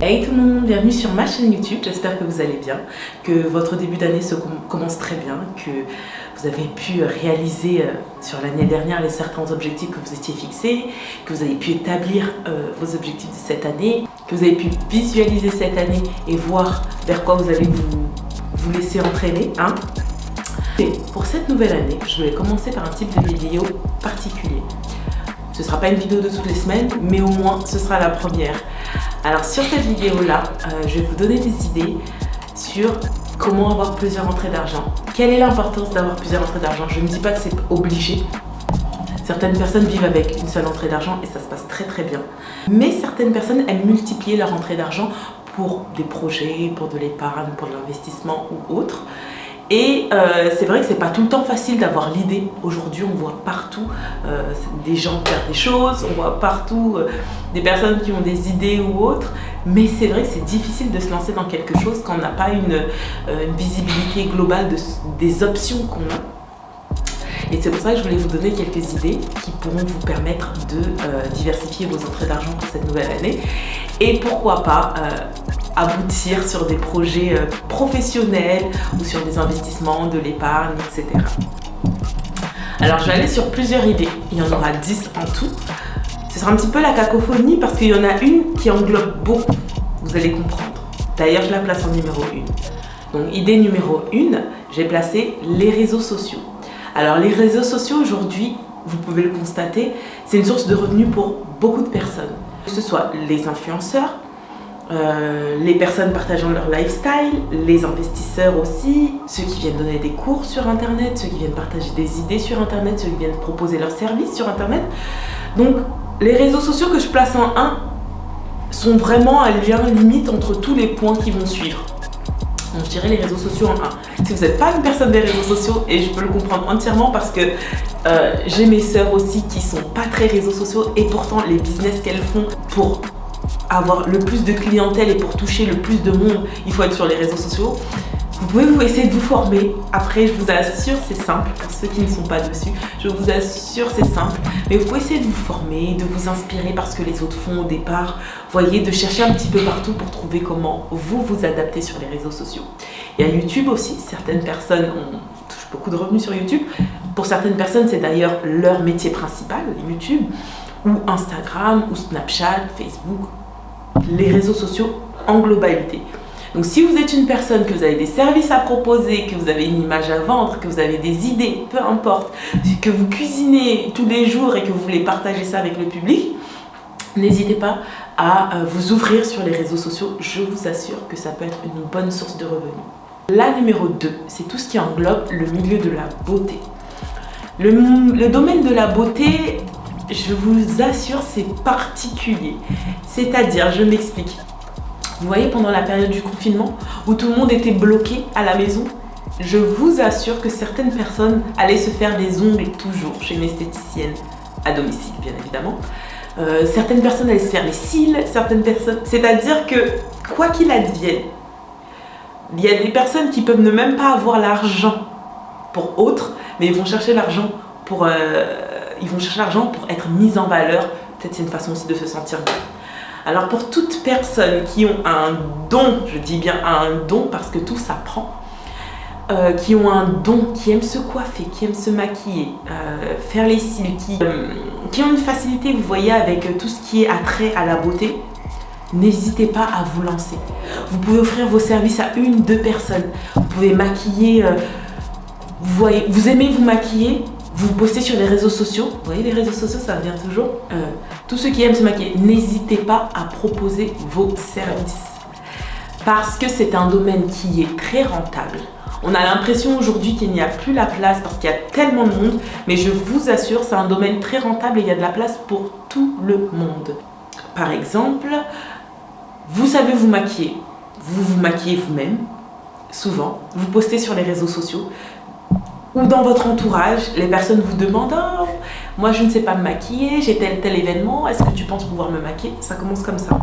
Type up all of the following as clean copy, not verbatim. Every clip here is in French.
Hey tout le monde, bienvenue sur ma chaîne YouTube, j'espère que vous allez bien, que votre début d'année commence très bien, que vous avez pu réaliser sur l'année dernière les certains objectifs que vous étiez fixés, que vous avez pu établir vos objectifs de cette année, que vous avez pu visualiser cette année et voir vers quoi vous allez vous laisser entraîner. Et pour cette nouvelle année, je voulais commencer par un type de vidéo particulier. Ce ne sera pas une vidéo de toutes les semaines, mais au moins ce sera la première. Alors sur cette vidéo-là, je vais vous donner des idées sur comment avoir plusieurs entrées d'argent. Quelle est l'importance d'avoir plusieurs entrées d'argent? Je ne dis pas que c'est obligé. Certaines personnes vivent avec une seule entrée d'argent et ça se passe très très bien. Mais certaines personnes aiment multiplier leur entrée d'argent pour des projets, pour de l'épargne, pour de l'investissement ou autre. Et c'est vrai que c'est pas tout le temps facile d'avoir l'idée. Aujourd'hui, on voit partout des gens faire des choses, on voit partout des personnes qui ont des idées ou autres. Mais c'est vrai que c'est difficile de se lancer dans quelque chose quand on n'a pas une visibilité globale des options qu'on a. Et c'est pour ça que je voulais vous donner quelques idées qui pourront vous permettre de diversifier vos entrées d'argent pour cette nouvelle année. Et pourquoi pas aboutir sur des projets professionnels ou sur des investissements, de l'épargne, etc. Alors je vais aller sur plusieurs idées, il y en aura 10 en tout. Ce sera un petit peu la cacophonie parce qu'il y en a une qui englobe beaucoup, vous allez comprendre. D'ailleurs je la place en numéro 1. Donc idée numéro 1, j'ai placé les réseaux sociaux. Alors les réseaux sociaux aujourd'hui, vous pouvez le constater, c'est une source de revenus pour beaucoup de personnes. Que ce soit les influenceurs, les personnes partageant leur lifestyle, les investisseurs aussi, ceux qui viennent donner des cours sur internet, ceux qui viennent partager des idées sur internet, ceux qui viennent proposer leurs services sur internet. Donc les réseaux sociaux que je place en 1 sont vraiment un lien limite entre tous les points qui vont suivre. Donc je dirais les réseaux sociaux en 1. Si vous n'êtes pas une personne des réseaux sociaux, et je peux le comprendre entièrement parce que j'ai mes sœurs aussi qui sont pas très réseaux sociaux et pourtant les business qu'elles font pour avoir le plus de clientèle et pour toucher le plus de monde, il faut être sur les réseaux sociaux. Vous pouvez essayer de vous former. Après, je vous assure, c'est simple. Pour ceux qui ne sont pas dessus, je vous assure, c'est simple. Mais vous pouvez essayer de vous former, de vous inspirer par ce que les autres font au départ. Voyez, de chercher un petit peu partout pour trouver comment vous adapter sur les réseaux sociaux. Il y a YouTube aussi. Certaines personnes touchent beaucoup de revenus sur YouTube. Pour certaines personnes, c'est d'ailleurs leur métier principal, YouTube, ou Instagram, ou Snapchat, Facebook, les réseaux sociaux en globalité. Donc si vous êtes une personne, que vous avez des services à proposer, que vous avez une image à vendre, que vous avez des idées, peu importe, que vous cuisinez tous les jours et que vous voulez partager ça avec le public, n'hésitez pas à vous ouvrir sur les réseaux sociaux. Je vous assure que ça peut être une bonne source de revenus. La numéro 2, c'est tout ce qui englobe le milieu de la beauté. Le domaine de la beauté, je vous assure, c'est particulier. C'est-à-dire, je m'explique. Vous voyez, pendant la période du confinement, où tout le monde était bloqué à la maison, je vous assure que certaines personnes allaient se faire des ongles toujours chez une esthéticienne à domicile, bien évidemment. Certaines personnes allaient se faire les cils, certaines personnes... C'est-à-dire que, quoi qu'il advienne, il y a des personnes qui peuvent ne même pas avoir l'argent pour autre, mais ils vont chercher l'argent pour... pour être mis en valeur. Peut-être c'est une façon aussi de se sentir bien. Alors pour toutes personnes qui ont un don, je dis bien un don parce que tout s'apprend, qui ont un don, qui aiment se coiffer, qui aiment se maquiller, faire les cils, qui ont une facilité, vous voyez, avec tout ce qui est attrait à la beauté, n'hésitez pas à vous lancer. Vous pouvez offrir vos services à 1-2 personnes. Vous pouvez maquiller, vous aimez vous maquiller, vous postez sur les réseaux sociaux, vous voyez les réseaux sociaux ça revient toujours. Tous ceux qui aiment se maquiller, n'hésitez pas à proposer vos services. Parce que c'est un domaine qui est très rentable. On a l'impression aujourd'hui qu'il n'y a plus la place parce qu'il y a tellement de monde. Mais je vous assure, c'est un domaine très rentable et il y a de la place pour tout le monde. Par exemple, vous savez vous maquiller. Vous vous maquillez vous-même, souvent. Vous postez sur les réseaux sociaux. Ou dans votre entourage, les personnes vous demandent « Oh, moi je ne sais pas me maquiller, j'ai tel événement, est-ce que tu penses pouvoir me maquiller ?» Ça commence comme ça.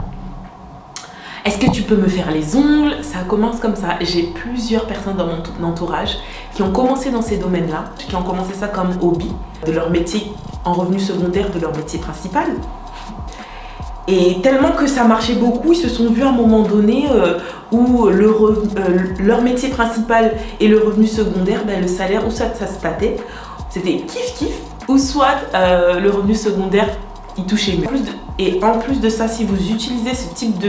« Est-ce que tu peux me faire les ongles ?» Ça commence comme ça. J'ai plusieurs personnes dans mon entourage qui ont commencé dans ces domaines-là, qui ont commencé ça comme hobby, de leur métier en revenu secondaire, de leur métier principal. Et tellement que ça marchait beaucoup, ils se sont vus à un moment donné où leur métier principal et le revenu secondaire, le salaire, ou soit ça se tâtait, c'était kiff-kiff, ou soit le revenu secondaire, il touchait mieux. Et en plus de ça, si vous utilisez ce type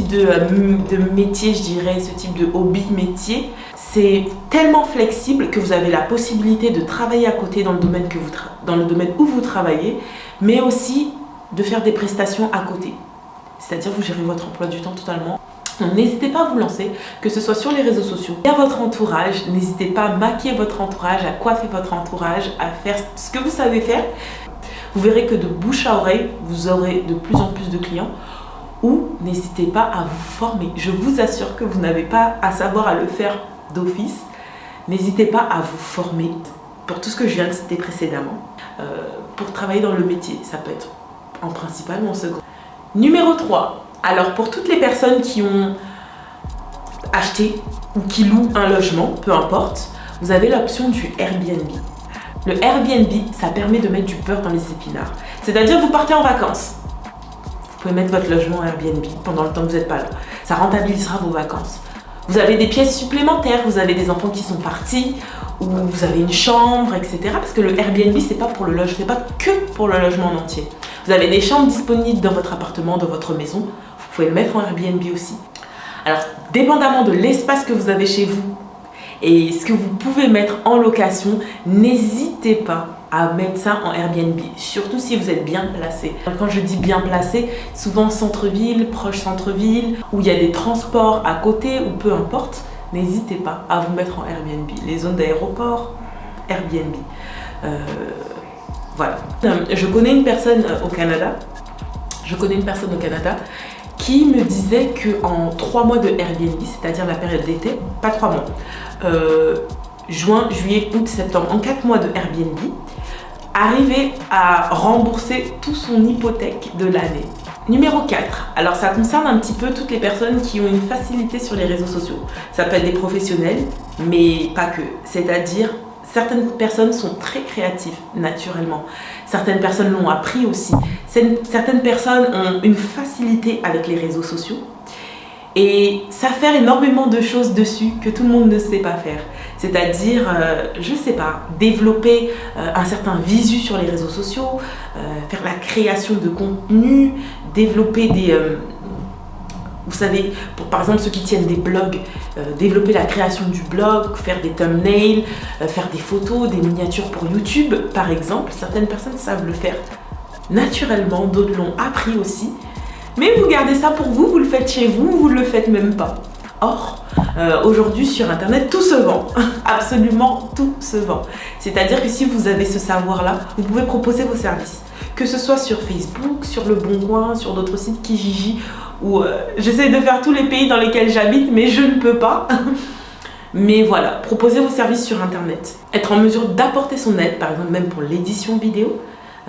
de métier, je dirais, ce type de hobby métier, c'est tellement flexible que vous avez la possibilité de travailler à côté dans le domaine, où vous travaillez, mais aussi de faire des prestations à côté. C'est-à-dire vous gérez votre emploi du temps totalement. Donc n'hésitez pas à vous lancer, que ce soit sur les réseaux sociaux, à votre entourage. N'hésitez pas à maquiller votre entourage, à coiffer votre entourage, à faire ce que vous savez faire. Vous verrez que de bouche à oreille, vous aurez de plus en plus de clients. Ou n'hésitez pas à vous former. Je vous assure que vous n'avez pas à savoir à le faire d'office. N'hésitez pas à vous former pour tout ce que je viens de citer précédemment. Pour travailler dans le métier, ça peut être en principal ou en second. Numéro 3. Alors pour toutes les personnes qui ont acheté ou qui louent un logement, peu importe, vous avez l'option du Airbnb. Le Airbnb, ça permet de mettre du beurre dans les épinards. C'est-à-dire vous partez en vacances. Vous pouvez mettre votre logement Airbnb pendant le temps que vous n'êtes pas là. Ça rentabilisera vos vacances. Vous avez des pièces supplémentaires, vous avez des enfants qui sont partis, ou vous avez une chambre, etc. Parce que le Airbnb, c'est pas pour le logement, c'est pas que pour le logement en entier. Vous avez des chambres disponibles dans votre appartement, dans votre maison. Vous pouvez le mettre en Airbnb aussi. Alors, dépendamment de l'espace que vous avez chez vous et ce que vous pouvez mettre en location, n'hésitez pas à mettre ça en Airbnb, surtout si vous êtes bien placé. Quand je dis bien placé, souvent centre-ville, proche centre-ville, où il y a des transports à côté ou peu importe, n'hésitez pas à vous mettre en Airbnb. Les zones d'aéroport, Airbnb. Voilà. Je connais une personne au Canada. Qui me disait qu'en 3 mois de Airbnb, c'est-à-dire la période d'été, pas 3 mois, juin, juillet, août, septembre, en 4 mois de Airbnb, arrivait à rembourser toute son hypothèque de l'année. Numéro 4, alors ça concerne un petit peu toutes les personnes qui ont une facilité sur les réseaux sociaux. Ça peut être des professionnels, mais pas que. C'est-à-dire, certaines personnes sont très créatives, naturellement. Certaines personnes l'ont appris aussi. Certaines personnes ont une facilité avec les réseaux sociaux et savent faire énormément de choses dessus que tout le monde ne sait pas faire. C'est-à-dire, je sais pas, développer un certain visu sur les réseaux sociaux, faire la création de contenu, développer des... vous savez, pour par exemple ceux qui tiennent des blogs, développer la création du blog, faire des thumbnails, faire des photos, des miniatures pour YouTube par exemple. Certaines personnes savent le faire naturellement, d'autres l'ont appris aussi. Mais vous gardez ça pour vous, vous le faites chez vous, vous ne le faites même pas. Or, aujourd'hui sur internet, tout se vend. Absolument tout se vend. C'est-à-dire que si vous avez ce savoir-là, vous pouvez proposer vos services. Que ce soit sur Facebook, sur Le Bon Coin, sur d'autres sites, Kijiji, où j'essaie de faire tous les pays dans lesquels j'habite, mais je ne peux pas. Mais voilà, proposez vos services sur internet. Être en mesure d'apporter son aide, par exemple même pour l'édition vidéo.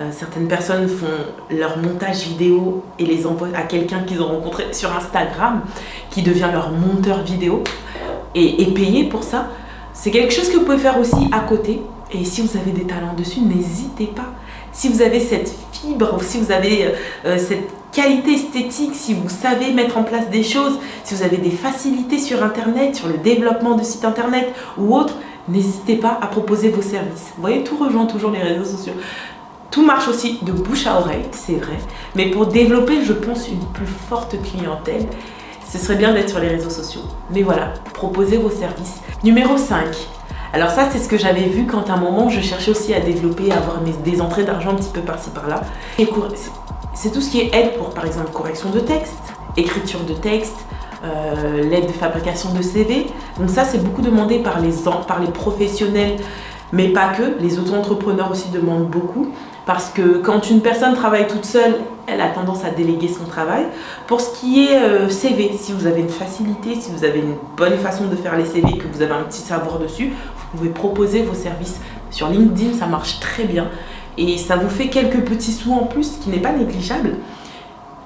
Certaines personnes font leur montage vidéo et les envoient à quelqu'un qu'ils ont rencontré sur Instagram, qui devient leur monteur vidéo et payé pour ça. C'est quelque chose que vous pouvez faire aussi à côté. Et si vous avez des talents dessus, n'hésitez pas. Si vous avez cette fibre, si vous avez cette qualité esthétique, si vous savez mettre en place des choses, si vous avez des facilités sur internet, sur le développement de sites internet ou autre, n'hésitez pas à proposer vos services. Vous voyez, tout rejoint toujours les réseaux sociaux. Tout marche aussi de bouche à oreille, c'est vrai. Mais pour développer, je pense, une plus forte clientèle, ce serait bien d'être sur les réseaux sociaux. Mais voilà, proposez vos services. Numéro 5. Alors ça, c'est ce que j'avais vu quand à un moment, je cherchais aussi à développer, à avoir des entrées d'argent un petit peu par-ci par-là. C'est tout ce qui est aide pour, par exemple, correction de texte, écriture de texte, l'aide de fabrication de CV. Donc ça, c'est beaucoup demandé par les professionnels, mais pas que. Les auto-entrepreneurs aussi demandent beaucoup. Parce que quand une personne travaille toute seule, elle a tendance à déléguer son travail. Pour ce qui est CV, si vous avez une facilité, si vous avez une bonne façon de faire les CV, que vous avez un petit savoir dessus, vous pouvez proposer vos services. Sur LinkedIn, ça marche très bien. Et ça vous fait quelques petits sous en plus, ce qui n'est pas négligeable.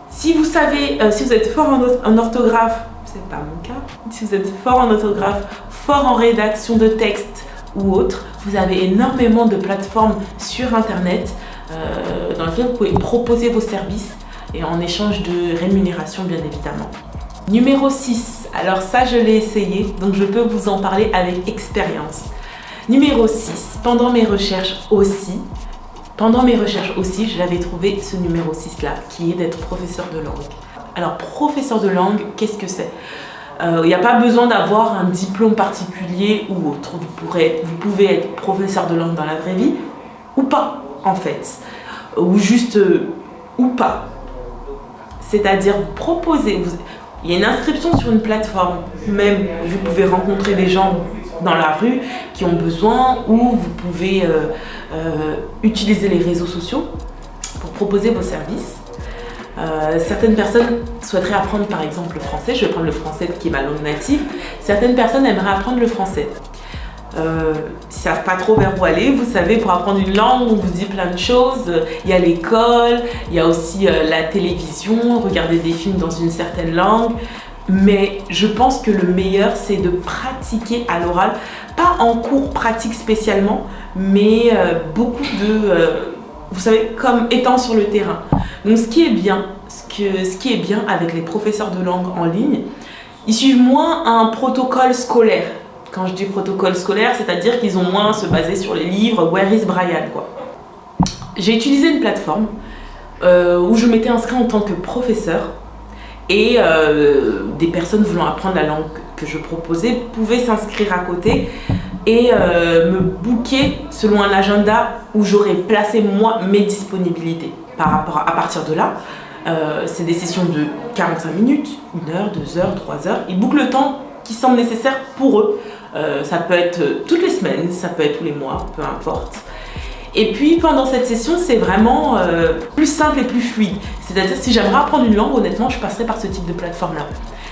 Si vous savez, si vous êtes fort en orthographe, c'est pas mon cas, si vous êtes fort en orthographe, fort en rédaction de texte ou autre, vous avez énormément de plateformes sur internet dans lesquelles vous pouvez proposer vos services et en échange de rémunération bien évidemment. Numéro 6, alors ça je l'ai essayé, donc je peux vous en parler avec expérience. Numéro 6, pendant mes recherches aussi, j'avais trouvé ce numéro 6 là, qui est d'être professeur de langue. Alors professeur de langue, qu'est-ce que c'est ? Il n'y a pas besoin d'avoir un diplôme particulier ou autre. Vous pouvez être professeur de langue dans la vraie vie ou pas en fait, ou juste ou pas. C'est-à-dire vous proposez, il y a une inscription sur une plateforme, même vous pouvez rencontrer des gens dans la rue qui ont besoin, ou vous pouvez utiliser les réseaux sociaux pour proposer vos services. Certaines personnes souhaiteraient apprendre par exemple le français, je vais prendre le français qui est ma langue native. Certaines personnes aimeraient apprendre le français. Ils ne savent pas trop vers où aller. Vous savez, pour apprendre une langue, on vous dit plein de choses. Il y a l'école, il y a aussi la télévision, regarder des films dans une certaine langue. Mais je pense que le meilleur, c'est de pratiquer à l'oral. Pas en cours pratique spécialement, mais beaucoup de... vous savez, comme étant sur le terrain. Donc ce qui est bien avec les professeurs de langue en ligne, ils suivent moins un protocole scolaire. Quand je dis protocole scolaire, c'est-à-dire qu'ils ont moins à se baser sur les livres Where is Brian, quoi. J'ai utilisé une plateforme où je m'étais inscrite en tant que professeur et des personnes voulant apprendre la langue que je proposais pouvaient s'inscrire à côté et me booker selon un agenda où j'aurais placé moi mes disponibilités. À partir de là, c'est des sessions de 45 minutes, 1 heure, 2 heures, 3 heures. Ils bookent le temps qui semble nécessaire pour eux. Ça peut être toutes les semaines, ça peut être tous les mois, peu importe. Et puis pendant cette session, c'est vraiment plus simple et plus fluide. C'est-à-dire si j'aimerais apprendre une langue, honnêtement, je passerai par ce type de plateforme-là.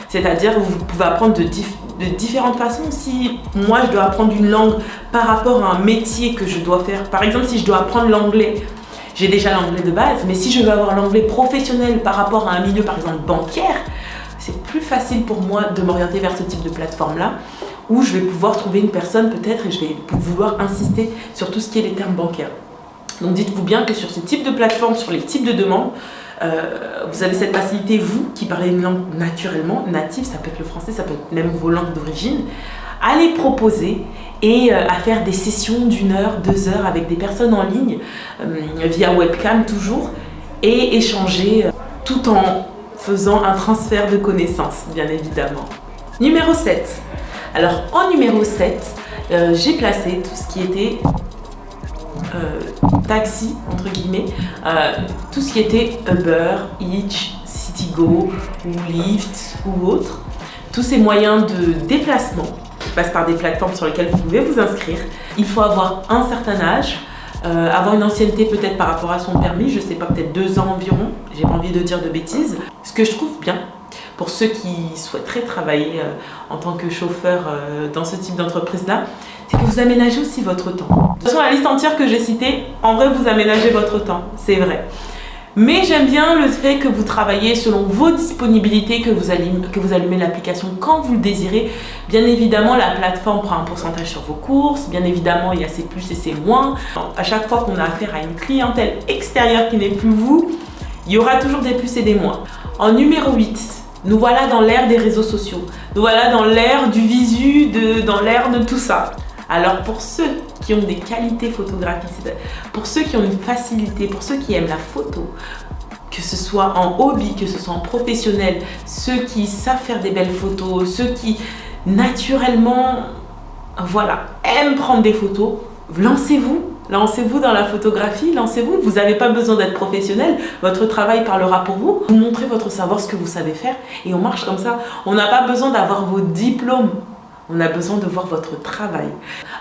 C'est-à-dire vous pouvez apprendre de différentes façons. Si moi je dois apprendre une langue par rapport à un métier que je dois faire, par exemple si je dois apprendre l'anglais, j'ai déjà l'anglais de base, mais si je veux avoir l'anglais professionnel par rapport à un milieu par exemple bancaire, c'est plus facile pour moi de m'orienter vers ce type de plateforme-là, où je vais pouvoir trouver une personne peut-être et je vais vouloir insister sur tout ce qui est les termes bancaires. Donc dites-vous bien que sur ce type de plateforme, sur les types de demandes, vous avez cette facilité, vous qui parlez une langue naturellement, native, ça peut être le français, ça peut être même vos langues d'origine, à les proposer et à faire des sessions d'1 heure, 2 heures avec des personnes en ligne, via webcam toujours, et échanger tout en faisant un transfert de connaissances, bien évidemment. Numéro 7. Alors en numéro 7, j'ai placé tout ce qui était taxi, entre guillemets, tout ce qui était Uber, Eats, Citigo, ou Lyft, ou autres. Tous ces moyens de déplacement qui passent par des plateformes sur lesquelles vous pouvez vous inscrire. Il faut avoir un certain âge, avoir une ancienneté peut-être par rapport à son permis, je sais pas, peut-être 2 ans environ, j'ai pas envie de dire de bêtises. Ce que je trouve bien, pour ceux qui souhaiteraient travailler en tant que chauffeur dans ce type d'entreprise-là, c'est que vous aménagez aussi votre temps. De toute façon, la liste entière que j'ai citée, en vrai, vous aménagez votre temps, c'est vrai. Mais j'aime bien le fait que vous travaillez selon vos disponibilités, que vous allumez l'application quand vous le désirez. Bien évidemment, la plateforme prend un pourcentage sur vos courses. Bien évidemment, il y a ses plus et ses moins. À chaque fois qu'on a affaire à une clientèle extérieure qui n'est plus vous, il y aura toujours des plus et des moins. En numéro 8, nous voilà dans l'ère des réseaux sociaux. Nous voilà dans l'ère du visu, dans l'ère de tout ça. Alors pour ceux qui ont des qualités photographiques, pour ceux qui ont une facilité, pour ceux qui aiment la photo, que ce soit en hobby, que ce soit en professionnel, ceux qui savent faire des belles photos, ceux qui naturellement, voilà, aiment prendre des photos, lancez-vous. Lancez-vous dans la photographie, lancez-vous. Vous n'avez pas besoin d'être professionnel, votre travail parlera pour vous. Vous montrez votre savoir, ce que vous savez faire et on marche comme ça. On n'a pas besoin d'avoir vos diplômes. On a besoin de voir votre travail.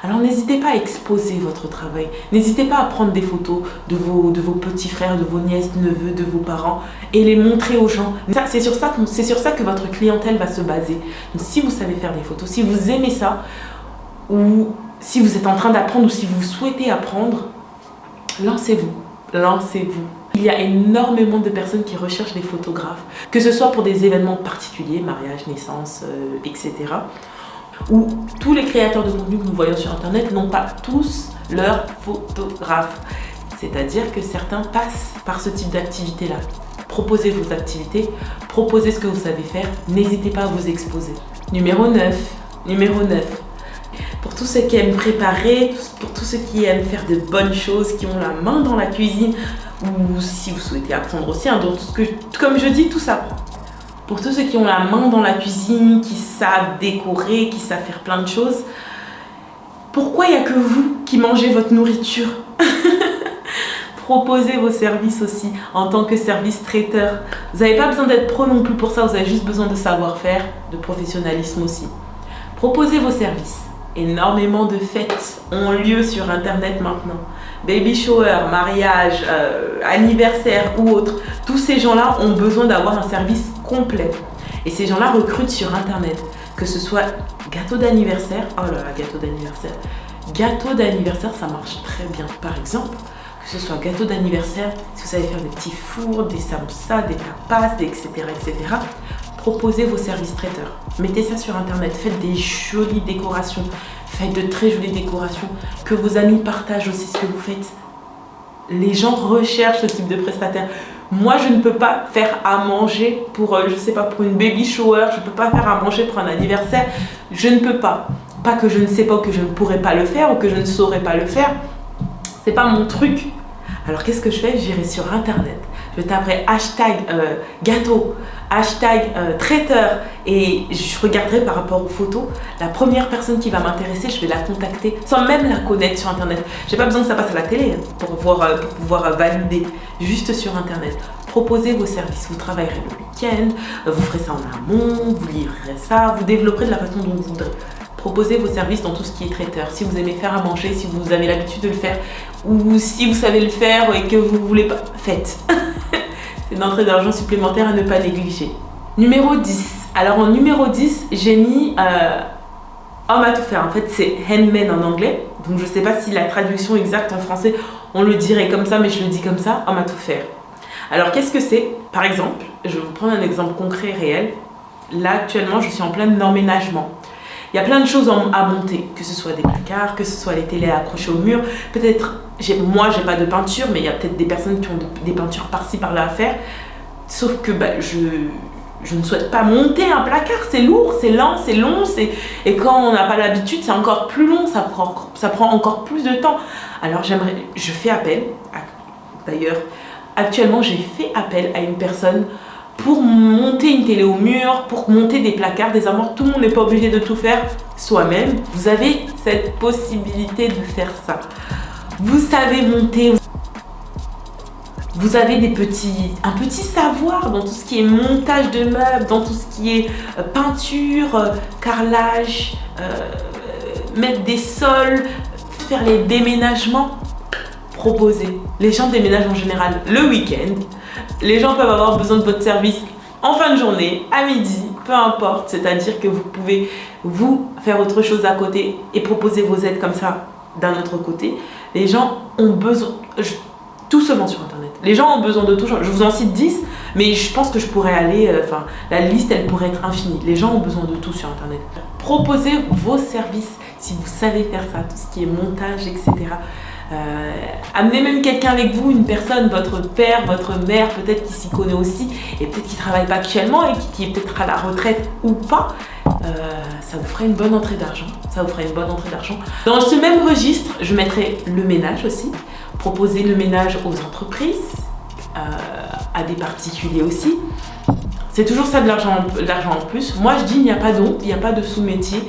Alors n'hésitez pas à exposer votre travail. N'hésitez pas à prendre des photos de vos petits frères, de vos nièces, neveux, de vos parents et les montrer aux gens. C'est sur ça que votre clientèle va se baser. Donc, si vous savez faire des photos, si vous aimez ça, ou si vous êtes en train d'apprendre ou si vous souhaitez apprendre, lancez-vous. Lancez-vous. Il y a énormément de personnes qui recherchent des photographes, que ce soit pour des événements particuliers, mariage, naissance, etc. Où tous les créateurs de contenu que nous voyons sur internet n'ont pas tous leur photographe. C'est-à-dire que certains passent par ce type d'activité-là. proposez vos activités, proposez ce que vous savez faire, n'hésitez pas à vous exposer. Numéro 9. Pour tous ceux qui aiment préparer, pour tous ceux qui aiment faire de bonnes choses, qui ont la main dans la cuisine, ou si vous souhaitez apprendre aussi, donc comme je dis, tout s'apprend. Pour tous ceux qui ont la main dans la cuisine, qui savent décorer, qui savent faire plein de choses, pourquoi il n'y a que vous qui mangez votre nourriture? Proposez vos services aussi en tant que service traiteur. Vous n'avez pas besoin d'être pro non plus pour ça, vous avez juste besoin de savoir-faire, de professionnalisme aussi. Proposez vos services. Énormément de fêtes ont lieu sur internet maintenant. Baby shower, mariage, anniversaire ou autre. Tous ces gens-là ont besoin d'avoir un service complet. Et ces gens-là recrutent sur internet. Que ce soit gâteau d'anniversaire, oh là là, gâteau d'anniversaire. Gâteau d'anniversaire, ça marche très bien. Par exemple, que ce soit gâteau d'anniversaire, si vous savez faire des petits fours, des samosas, des tapas, etc., etc., proposez vos services traiteurs. Mettez ça sur internet, faites des jolies décorations, faites de très jolies décorations, que vos amis partagent aussi ce que vous faites. Les gens recherchent ce type de prestataire. Moi, je ne peux pas faire à manger pour, je sais pas, pour une baby shower, je ne peux pas faire à manger pour un anniversaire, je ne peux pas. Pas que je ne sais pas ou que je ne pourrais pas le faire ou que je ne saurais pas le faire. C'est pas mon truc. Alors qu'est-ce que je fais? J'irai sur internet, je taperai hashtag gâteau, hashtag traiteur et je regarderai par rapport aux photos. La première personne qui va m'intéresser, je vais la contacter sans même la connaître sur internet. J'ai pas besoin que ça passe à la télé pour pouvoir valider, juste sur internet. Proposez vos services, vous travaillerez le week-end, vous ferez ça en amont, vous livrerez ça, vous développerez de la façon dont vous voudrez. Proposez vos services dans tout ce qui est traiteur. Si vous aimez faire à manger, si vous avez l'habitude de le faire, ou si vous savez le faire et que vous ne voulez pas, faites. C'est une entrée d'argent supplémentaire à ne pas négliger. Numéro 10. Alors en numéro 10, j'ai mis homme à tout faire. En fait, c'est handmade en anglais. Donc je ne sais pas si la traduction exacte en français, on le dirait comme ça, mais je le dis comme ça, homme à tout faire. Alors qu'est-ce que c'est? Par exemple, je vais vous prendre un exemple concret réel. Là, actuellement, je suis en plein emménagement. Il y a plein de choses à monter, que ce soit des placards, que ce soit les télés accrochées au mur. Peut-être, moi j'ai pas de peinture, mais il y a peut-être des personnes qui ont des peintures par-ci par-là à faire. Sauf que je ne souhaite pas monter un placard, c'est lourd, c'est lent, c'est long, et quand on n'a pas l'habitude, c'est encore plus long, ça prend encore plus de temps. Alors je fais appel, d'ailleurs, actuellement j'ai fait appel à une personne pour monter une télé au mur, pour monter des placards, des armoires. Tout le monde n'est pas obligé de tout faire soi-même. Vous avez cette possibilité de faire ça. Vous savez monter. Vous avez un petit savoir dans tout ce qui est montage de meubles, dans tout ce qui est peinture, carrelage, mettre des sols, faire les déménagements. Proposer. Les gens déménagent en général le week-end. Les gens peuvent avoir besoin de votre service en fin de journée, à midi, peu importe. C'est-à-dire que vous pouvez vous faire autre chose à côté et proposer vos aides comme ça d'un autre côté. Les gens ont besoin... Tout se vend sur internet. Les gens ont besoin de tout. Je vous en cite 10, mais je pense que je pourrais aller... la liste, elle pourrait être infinie. Les gens ont besoin de tout sur internet. Proposez vos services si vous savez faire ça, tout ce qui est montage, etc. Amenez même quelqu'un avec vous, une personne, votre père, votre mère, peut-être qui s'y connaît aussi et peut-être qui ne travaille pas actuellement et qui est peut-être à la retraite ou pas. Ça vous fera une bonne entrée d'argent. Dans ce même registre, je mettrai le ménage aussi. Proposer le ménage aux entreprises, à des particuliers aussi. C'est toujours ça de l'argent en plus. Moi je dis il n'y a pas d'honte, il n'y a pas de sous-métier.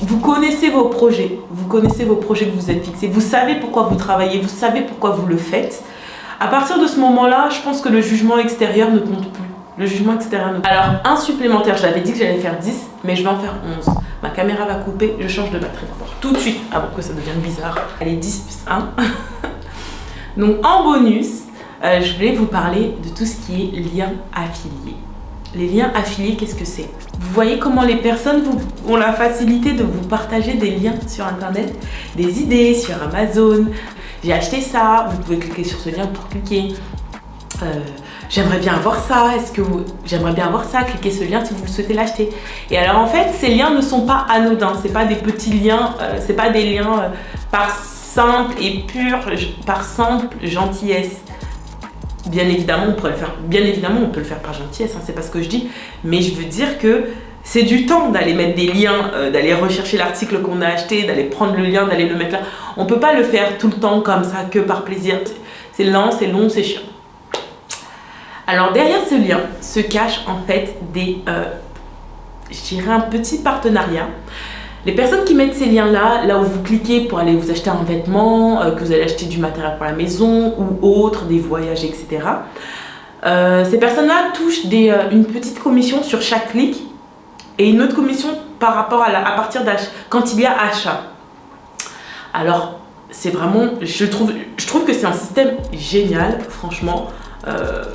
Vous connaissez vos projets, que vous êtes fixés, vous savez pourquoi vous travaillez, vous savez pourquoi vous le faites. À partir de ce moment-là, je pense que le jugement extérieur ne compte plus. Alors, un supplémentaire, j'avais dit que j'allais faire 10, mais je vais en faire 11. Ma caméra va couper, je change de batterie d'abord. Tout de suite, avant que ça devienne bizarre. Allez, 10 plus 1. Donc, en bonus, je voulais vous parler de tout ce qui est liens affiliés. Les liens affiliés, qu'est-ce que c'est? Vous voyez comment les personnes ont la facilité de vous partager des liens sur internet, des idées sur Amazon. J'ai acheté ça, vous pouvez cliquer sur ce lien pour cliquer. J'aimerais bien avoir ça, j'aimerais bien avoir ça, cliquez ce lien si vous le souhaitez l'acheter. Et alors en fait, ces liens ne sont pas anodins, c'est pas des petits liens, c'est pas des liens par simple et pure, par simple gentillesse. Bien évidemment, on pourrait le faire. Bien évidemment, on peut le faire par gentillesse, hein, c'est pas ce que je dis. Mais je veux dire que c'est du temps d'aller mettre des liens, d'aller rechercher l'article qu'on a acheté, d'aller prendre le lien, d'aller le mettre là. On peut pas le faire tout le temps comme ça, que par plaisir. C'est lent, c'est long, c'est chiant. Alors derrière ce lien se cache en fait des, je dirais un petit partenariat. Les personnes qui mettent ces liens-là, là où vous cliquez pour aller vous acheter un vêtement, que vous allez acheter du matériel pour la maison ou autre, des voyages, etc. Ces personnes-là touchent une petite commission sur chaque clic et une autre commission par rapport à partir d'achat, quand il y a achat. Alors, c'est vraiment, je trouve que c'est un système génial, franchement.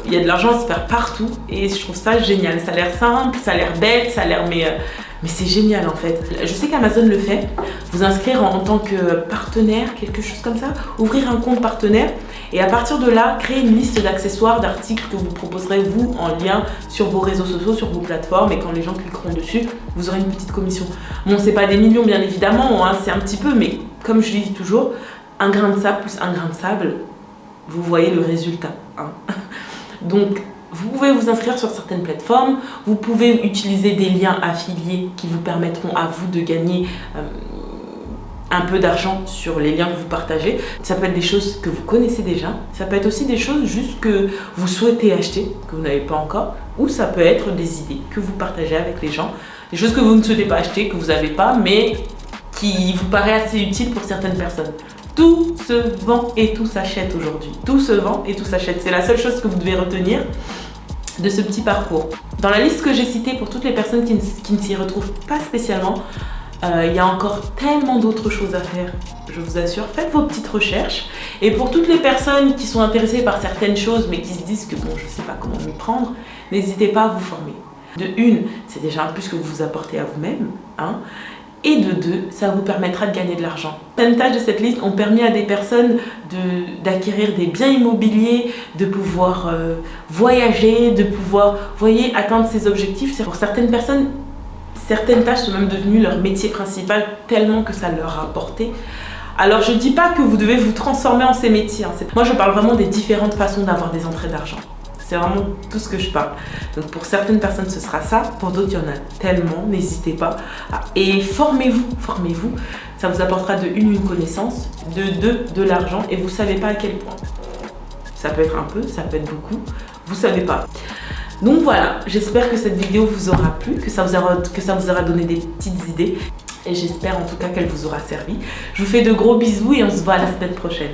Il y a de l'argent à se faire partout et je trouve ça génial. Ça a l'air simple, ça a l'air bête, ça a l'air mais c'est génial en fait. Je sais qu'Amazon le fait, vous inscrire en tant que partenaire, quelque chose comme ça, ouvrir un compte partenaire et à partir de là, créer une liste d'accessoires, d'articles que vous proposerez vous en lien sur vos réseaux sociaux, sur vos plateformes et quand les gens cliqueront dessus, vous aurez une petite commission. Bon, c'est pas des millions bien évidemment, hein, c'est un petit peu, mais comme je dis toujours, un grain de sable plus un grain de sable, vous voyez le résultat. Hein. Donc, vous pouvez vous inscrire sur certaines plateformes, vous pouvez utiliser des liens affiliés qui vous permettront à vous de gagner un peu d'argent sur les liens que vous partagez. Ça peut être des choses que vous connaissez déjà, ça peut être aussi des choses juste que vous souhaitez acheter, que vous n'avez pas encore, ou ça peut être des idées que vous partagez avec les gens, des choses que vous ne souhaitez pas acheter, que vous n'avez pas, mais qui vous paraît assez utile pour certaines personnes. Tout se vend et tout s'achète aujourd'hui. Tout se vend et tout s'achète. C'est la seule chose que vous devez retenir de ce petit parcours. Dans la liste que j'ai citée, pour toutes les personnes qui ne s'y retrouvent pas spécialement, il y a encore tellement d'autres choses à faire. Je vous assure, faites vos petites recherches. Et pour toutes les personnes qui sont intéressées par certaines choses, mais qui se disent que bon, je ne sais pas comment m'y prendre, n'hésitez pas à vous former. De une, c'est déjà un plus que vous vous apportez à vous-même, hein. Et de deux, ça vous permettra de gagner de l'argent. Certaines tâches de cette liste ont permis à des personnes d'acquérir des biens immobiliers, de pouvoir voyager, de pouvoir, voyez, atteindre ses objectifs. Pour certaines personnes, certaines tâches sont même devenues leur métier principal tellement que ça leur a apporté. Alors je ne dis pas que vous devez vous transformer en ces métiers. Hein. Moi je parle vraiment des différentes façons d'avoir des entrées d'argent. C'est vraiment tout ce que je parle. Donc pour certaines personnes, ce sera ça. Pour d'autres, il y en a tellement. N'hésitez pas. Et formez-vous. Formez-vous. Ça vous apportera de une connaissance, de deux, de l'argent. Et vous ne savez pas à quel point. Ça peut être un peu, ça peut être beaucoup. Vous ne savez pas. Donc voilà, j'espère que cette vidéo vous aura plu, que ça vous aura donné des petites idées. Et j'espère en tout cas qu'elle vous aura servi. Je vous fais de gros bisous et on se voit la semaine prochaine.